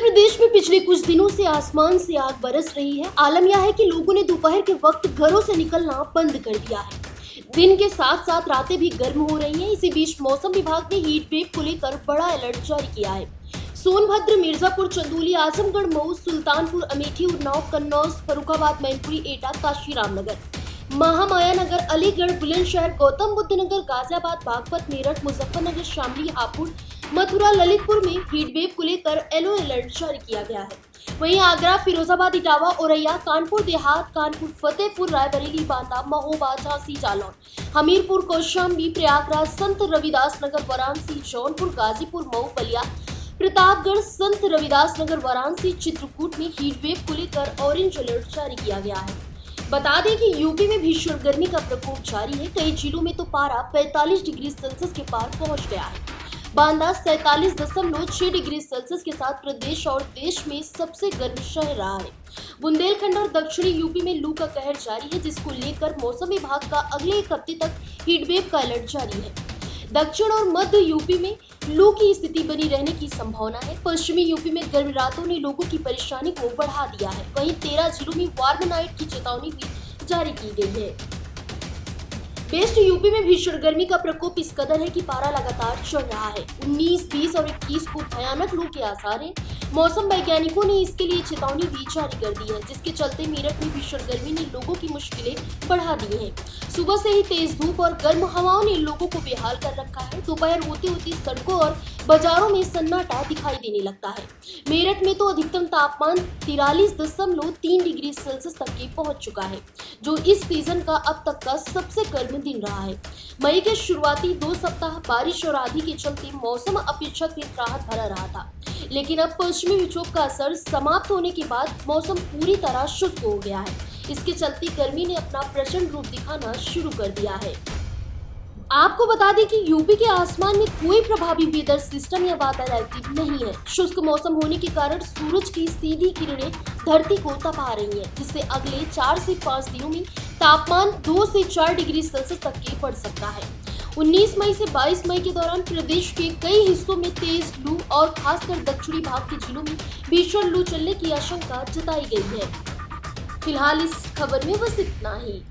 प्रदेश में पिछले कुछ दिनों से आसमान से आग बरस रही है। आलम यह है कि लोगों ने दोपहर के वक्त घरों से निकलना बंद कर दिया है। दिन के साथ साथ रातें भी गर्म हो रही हैं। इसी बीच मौसम विभाग ने हीट वेव को लेकर बड़ा अलर्ट जारी किया है। सोनभद्र, मिर्जापुर, चंदौली, आजमगढ़, मऊ, सुल्तानपुर, अमेठी, उन्नाव, कन्नौज, फर्रुखाबाद, मैनपुरी, एटा, काशीरामनगर, महामाया नगर, अलीगढ़, बुलंदशहर, गौतम बुद्ध नगर, गाजियाबाद, बागपत, मेरठ, मुजफ्फरनगर, शामली, हापुड़, मथुरा, ललितपुर में हीट वेव को लेकर येलो अलर्ट जारी किया गया है। वहीं आगरा, फिरोजाबाद, इटावा, औरैया, कानपुर देहात, कानपुर, फतेहपुर, रायबरेली, बांदा, महोबा, झांसी, जालौन, हमीरपुर, कौशाम्बी, प्रयागराज, संत रविदास नगर, वाराणसी, जौनपुर, गाजीपुर, मऊ, बलिया, प्रतापगढ़, संत रविदास नगर, वाराणसी, चित्रकूट में हीट वेव को लेकर ऑरेंज अलर्ट जारी किया गया है। बता दें कि यूपी में भीषण गर्मी का प्रकोप जारी है। कई जिलों में तो पारा 45 डिग्री सेल्सियस के पार पहुंच गया है। बांदा 47.6 डिग्री सेल्सियस के साथ प्रदेश और देश में सबसे गर्म शहर रहा है। बुंदेलखंड और दक्षिणी यूपी में लू का कहर जारी है, जिसको लेकर मौसम विभाग का अगले एक हफ्ते तक हीट वेव का अलर्ट जारी है। दक्षिण और मध्य यूपी में लू की स्थिति बनी रहने की संभावना है। पश्चिमी यूपी में गर्म रातों ने लोगों की परेशानी को बढ़ा दिया है। वहीं 13 जिलों में वार्म नाइट की चेतावनी भी जारी की गई है। वेस्ट यूपी में भीषण गर्मी का प्रकोप इस कदर है कि पारा लगातार चढ़ रहा है। 19, 20 और 21 को भयानक लू के आसार हैं। मौसम वैज्ञानिकों ने इसके लिए चेतावनी भी जारी कर दी है, जिसके चलते मेरठ में भीषण गर्मी ने लोगों की मुश्किलें बढ़ा दी हैं। सुबह से ही तेज धूप और गर्म हवाओं ने लोगों को बेहाल कर रखा है। दोपहर होते होते सड़कों और बाजारों में सन्नाटा दिखाई देने लगता है। मेरठ में तो अधिकतम तापमान 43.3 डिग्री सेल्सियस तक के पहुंच चुका है, जो इस सीजन का अब तक का सबसे गर्म दिन रहा है। मई के शुरुआती 2 सप्ताह बारिश और आंधी के चलते मौसम अपेक्षाकृत राहत भरा रहा था, लेकिन अब पश्चिमी विक्षोभ का असर समाप्त होने के बाद मौसम पूरी तरह शुष्क हो गया है। इसके चलते गर्मी ने अपना प्रचंड रूप दिखाना शुरू कर दिया है। आपको बता दें कि यूपी के आसमान में कोई प्रभावी वेदर सिस्टम या बादल एक्टिव नहीं है। शुष्क मौसम होने के कारण सूरज की सीधी किरणें धरती को तपा रही हैं, जिससे अगले 4 से 5 दिनों में तापमान 2 से 4 डिग्री सेल्सियस तक के बढ़ सकता है। 19 मई से 22 मई के दौरान प्रदेश के कई हिस्सों में तेज लू और खासकर दक्षिणी भाग के जिलों में भीषण लू चलने की आशंका जताई गई है। फिलहाल इस खबर में बस इतना ही।